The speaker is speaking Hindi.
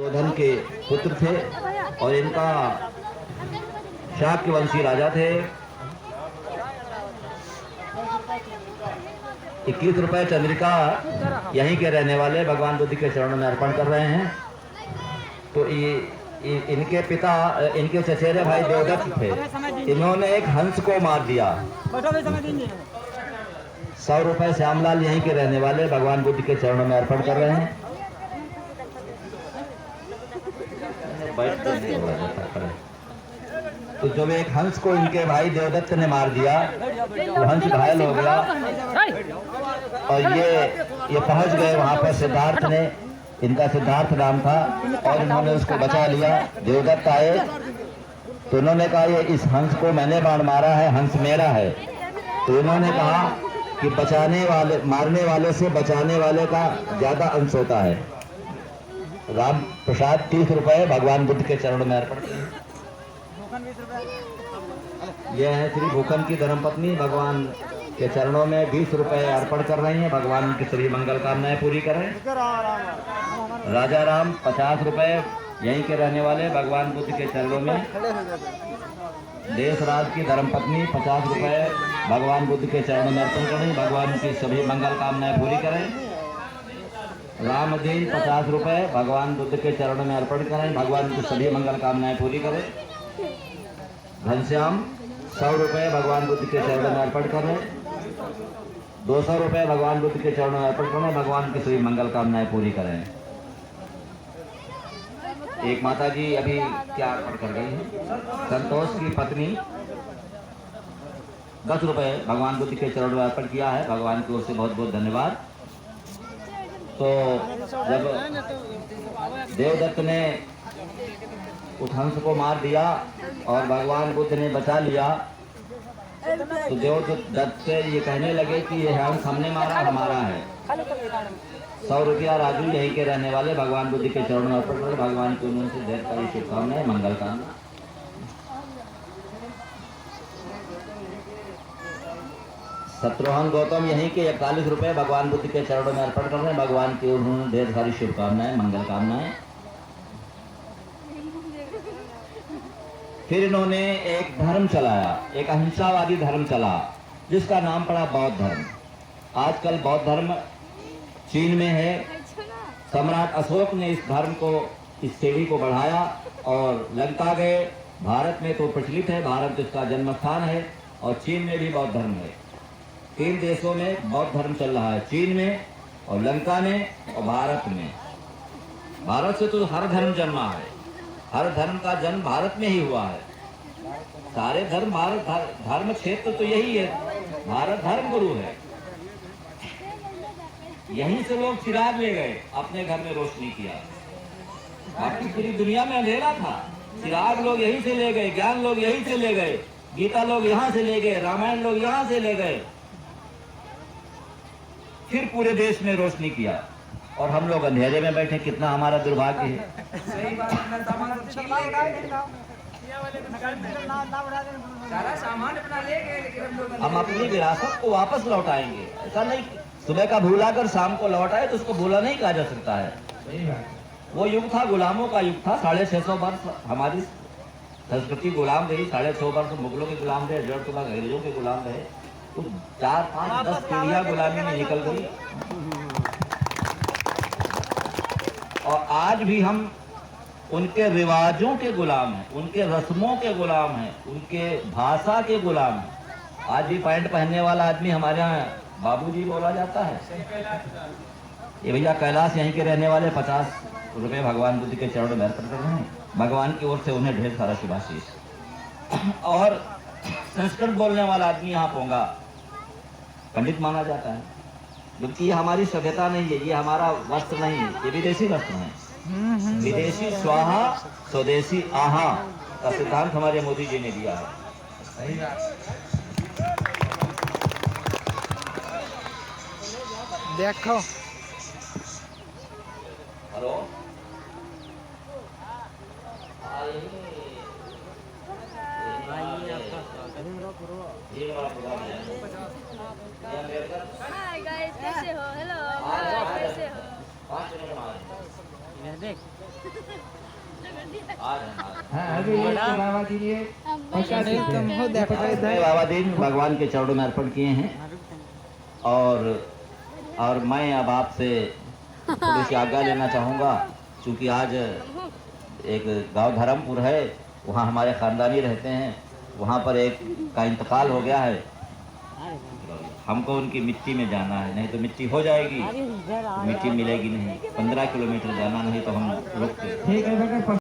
दुर्योधन के पुत्र थे और इनका शाक्य वंशी राजा थे। 21 रुपए चंद्रिका यहीं के रहने वाले भगवान बुद्ध के चरणों में अर्पण कर रहे हैं। तो इनके पिता, इनके चचेरे भाई देवदत्त थे। इन्होंने एक हंस को मार दिया। 100 रुपए श्यामलाल यहीं के रहने वाले भगवान बुद्ध के चरणों में अर्पण कर रहे हैं। तो जब एक हंस को इनके भाई देवदत्त ने मार दिया तो हंस घायल हो गया और ये पहुंच गए वहां पर सिद्धार्थ ने, इनका सिद्धार्थ नाम था, और इन्होंने उसको बचा लिया। देवदत्त आए तो इन्होंने कहा ये इस हंस को मैंने बाण मारा है, हंस मेरा है। तो इन्होंने कहा कि बचाने वाले, मारने वाले से बचाने वाले का ज्यादा अंश होता है। राम प्रसाद 30 रुपए भगवान बुद्ध के चरणों में अर्पण किए। यह है श्री भूखन की धर्मपत्नी भगवान के चरणों में 20 रुपए अर्पण कर रही हैं। भगवान उनकी सभी मंगल कामनाएं पूरी करें। राजा राम 50 रुपए यहीं के रहने वाले भगवान बुद्ध के चरणों में। देशराज की धर्मपत्नी 50 रुपए भगवान बुद्ध के चरणों में अर्पण करें। भगवान की सभी मंगल कामनाएं पूरी करें। रामदीन 50 रुपए भगवान बुद्ध के चरणों में अर्पण करें। भगवान की सभी मंगल कामनाएं पूरी करें। घनश्याम 100 रुपए भगवान बुद्ध के चरणों में अर्पण करें। 200 रुपए भगवान बुद्ध के चरणों में अर्पण करें। भगवान की सभी मंगल कामनाएं पूरी करें। एक माता जी अभी क्या अर्पण कर गई है? संतोष की पत्नी 10 रुपए भगवान बुद्ध के चरणों में अर्पण किया है। भगवान की ओर से बहुत बहुत धन्यवाद। तो जब देवदत्त ने उस हंस को मार दिया और भगवान बुद्ध ने बचा लिया तो देवदत्त से ये कहने लगे कि ये हंस हमने मारा, हमारा है। 100 रुपया राजू यहीं के रहने वाले भगवान बुद्ध के चरणों में अर्पण कर भगवान की उन्होंने से ढेर सारी शुभकामनाएं, मंगल कामना। शत्रुघ्न गौतम यहीं के 41 रुपए भगवान बुद्ध के चरणों में अर्पण कर रहे हैं। भगवान की उन्होंने ढेर सारी शुभकामनाएं, मंगल कामनाएं। फिर इन्होंने एक धर्म चलाया, एक अहिंसावादी धर्म चला जिसका नाम पड़ा बौद्ध धर्म। आजकल बौद्ध धर्म चीन में है। सम्राट अशोक ने इस धर्म को, इस श्रेणी को बढ़ाया और लंका गए। भारत में तो प्रचलित है, भारत इसका जन्म स्थान है और चीन में भी बौद्ध धर्म है। 3 देशों में बौद्ध धर्म चल रहा है, चीन में और लंका में और भारत में। भारत से तो हर धर्म जन्मा है, हर धर्म का जन्म भारत में ही हुआ है। सारे धर्म, भारत धर्म क्षेत्र तो यही है, भारत धर्म गुरु है। यहीं से लोग चिराग ले गए, अपने घर में रोशनी किया। बाकी पूरी दुनिया में अंधेरा था, चिराग लोग यहीं से ले गए, ज्ञान लोग यहीं से ले गए, गीता लोग यहाँ से ले गए, रामायण लोग यहाँ से ले गए, फिर पूरे देश में रोशनी किया और हम लोग अंधेरे में बैठे। कितना हमारा दुर्भाग्य है। सही बात। सारा सामान अपना ले गए, लेकिन हम अपनी विरासत को वापस लौटाएंगे। ऐसा नहीं सुबह का भूला कर शाम को लौटाए तो उसको भूला नहीं कहा जा सकता है। वो युग था, गुलामों का युग था। 650 वर्ष हमारी संस्कृति गुलाम रही। 650 वर्ष मुगलों के गुलाम रहे, 150 लाख अंग्रेजों के गुलाम रहे। तो 4, 5, 10 पीढ़ियां गुलामी में निकल गई और आज भी हम उनके रिवाजों के गुलाम हैं, उनके रस्मों के गुलाम हैं, उनके भाषा के गुलाम हैं। आज भी पैंट पहनने वाला आदमी हमारे यहाँ बाबूजी बोला जाता है। ये भैया कैलाश यहीं के रहने वाले 50 रुपए भगवान बुद्ध के चरणों में अर्पण कर रहे हैं। भगवान की ओर से उन्हें ढेर सारा शुभाशीष। और संस्कृत बोलने वाला आदमी यहाँ पोंगा पंडित माना जाता है, क्योंकि ये हमारी सभ्यता नहीं है, ये हमारा वस्त्र नहीं है, ये विदेशी वस्त्र है। विदेशी स्वाहा स्वदेशी आहा का सिद्धांत हमारे मोदी जी ने दिया है। देखो हेलो, हाय गाइस, कैसे हो? हेलो, कैसे हो? देख बाबा जी ये तुम हो देखो इधर बाबा दीन भगवान के चरणों में अर्पण किए हैं और मैं अब आपसे थोड़ी सी आज्ञा लेना चाहूँगा, क्योंकि आज एक गांव धर्मपुर है, वहाँ हमारे खानदानी रहते हैं, वहाँ पर एक का इंतकाल हो गया है। हमको उनकी मिट्टी में जाना है, नहीं तो मिट्टी हो जाएगी तो मिट्टी मिलेगी नहीं। 15 किलोमीटर जाना, नहीं तो हम रुक ठीक है बेटा